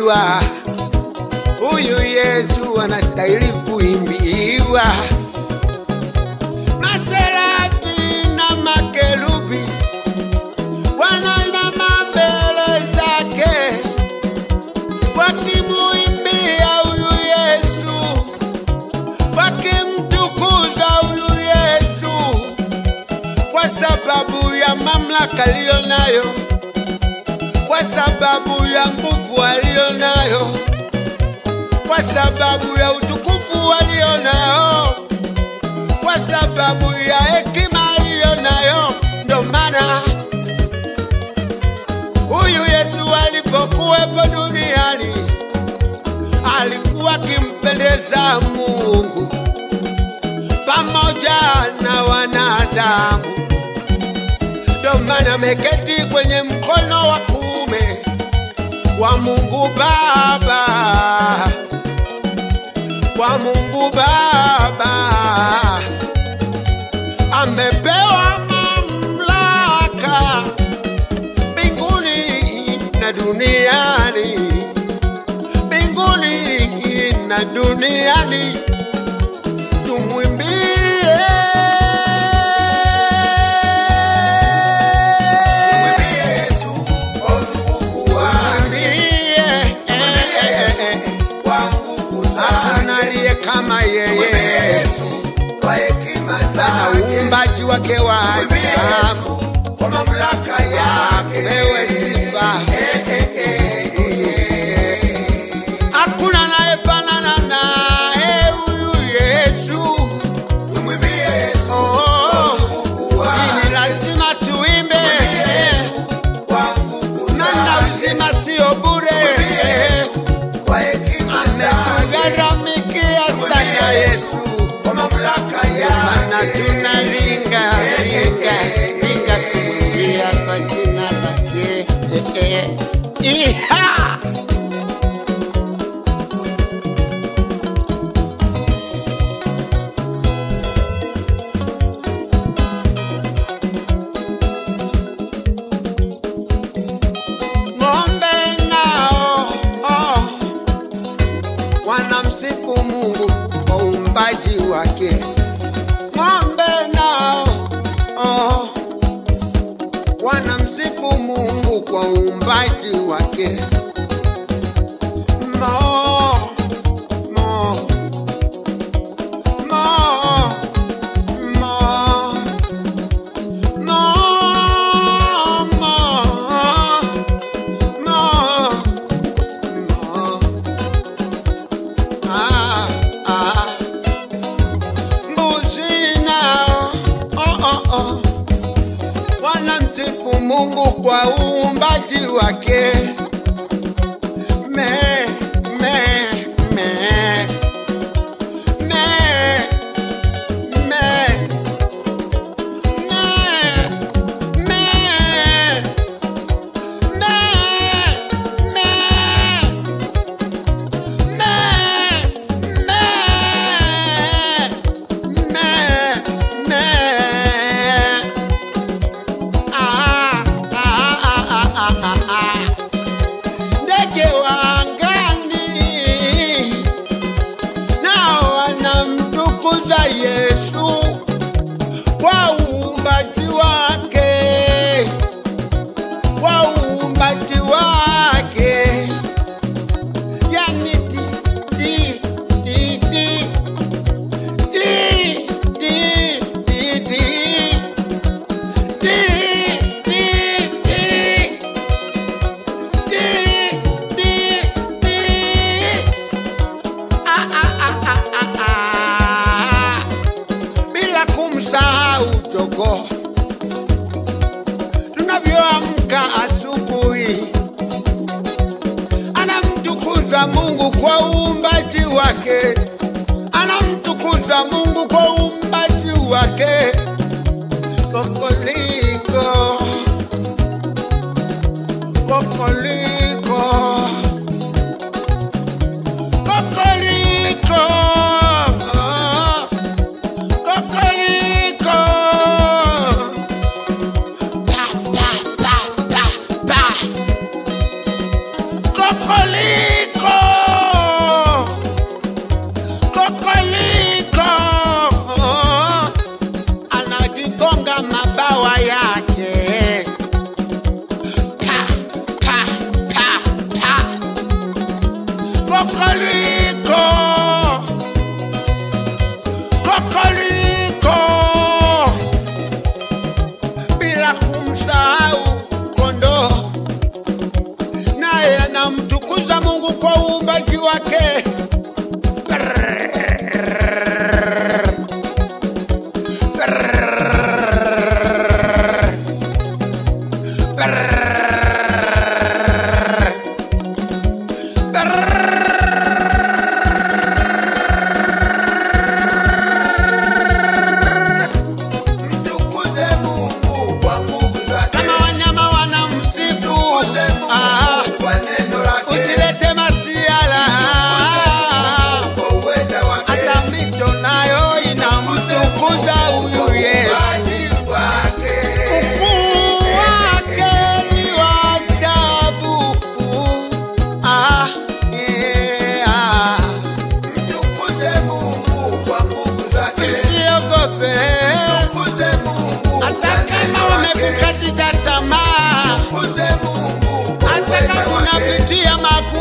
kuimbiwa, huyu Yesu anastahili kuimbiwa. Maserafi na makerubi wanainama mbele zake wakimuimbia huyu Yesu, wakimtukuza huyu Yesu kwa sababu ya mamlaka aliyonayo, kwa sababu ya nguvu aliyonayo, kwa sababu ya utukufu alionao, kwa sababu ya hekima alionayo. Ndo maana huyu Yesu alipokuwepo duniani alikuwa akimpendeza Mungu pamoja na wanadamu. Ndo maana ameketi kwenye mkono wa kuume wa Mungu Baba, wa Mungu Baba. Amepewa mamlaka mbinguni na duniani, mbinguni na duniani. Tumwimbie kama yeye, uumbaji wake wa ajabu, kwa mamlaka yake wewe sifa. Hakuna anayefanana naye huyu Yesu. Tumwimbie Yesu, ni lazima tuimbe, na uzima sio bure. Ametugharamikia sana Yesu, kwa mamlaka yake, na tunaringa kumwimbia kwa jina lake. Iha! Ng'ombe nao wanamsifu Mungu kwa uumbaji wake. Ng'ombe nao wanamsifu Mungu kwa uumbaji wake. Wanamsifu Mungu kwa uumbaji wake. Ndege wa angani nao wanamtukuza Yesu kwa uumbaji wake, kwa uumbaji wake. Yani bila kumsahau jogoo. Tunavyoamka asubuhi, anamtukuza Mungu kwa uumbaji wake, anamtukuza Mungu kwa uumbaji wake. Kokoliko, kokoliko, kokoliko, kokoliko. Pa, pa, pa, pa, pa. Kokoliko. tunapitia makuu